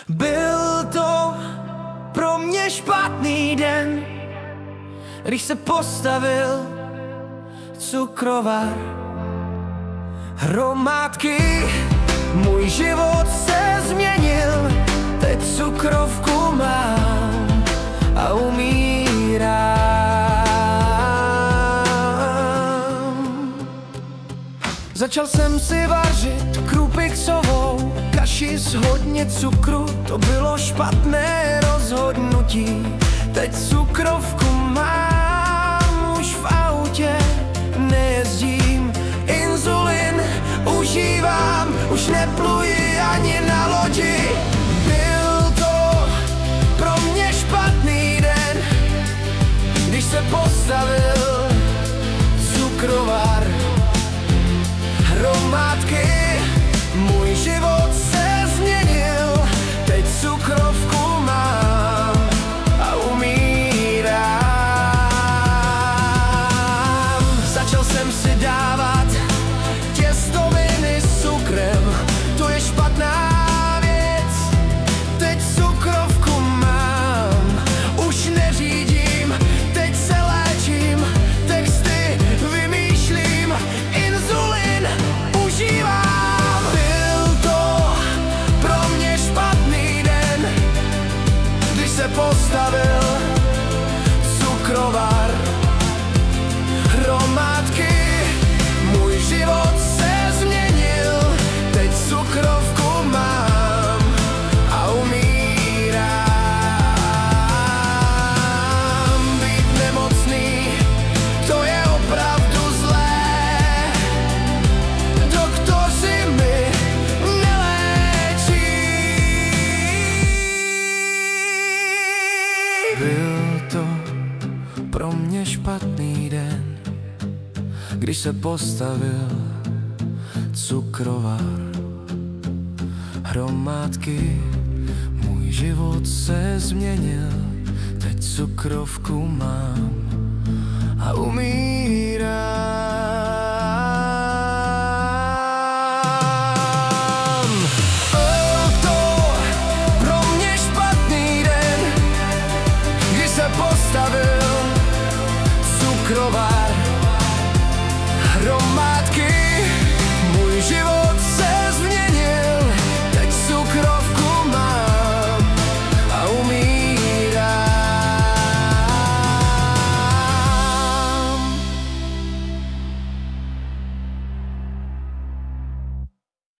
Byl to pro mě špatný den, když se postavil cukrovar. Hromádky, můj život se změnil, teď cukrovku mám a umírám. Začal jsem si vařit krupixovou kaši s hodně cukru, to bylo špatné rozhodnutí. Teď cukrovku mám, už v autě nejezdím, inzulin užívám, už nepluji ani na lodi. Byl to pro mě špatný den, když se postavil cukrovar. Hromádky, můj život se změnil, teď cukrovku mám a umírám. Začal jsem si dávat těstoviny s cukrem, to je špatná věc, teď cukrovku mám, už neřídím, teď se léčím, texty vymýšlím, inzulin užívám. Byl to pro mě špatný den, když se postavil cukrovar. Hromádky, můj život se změnil, teď cukrovku mám a umírám. Být nemocný, to je opravdu zlé, doktoři mi neléčí. Byl to pro mě špatný den, když se postavil cukrovar. Hromádky, můj život se změnil, teď cukrovku mám a umírám.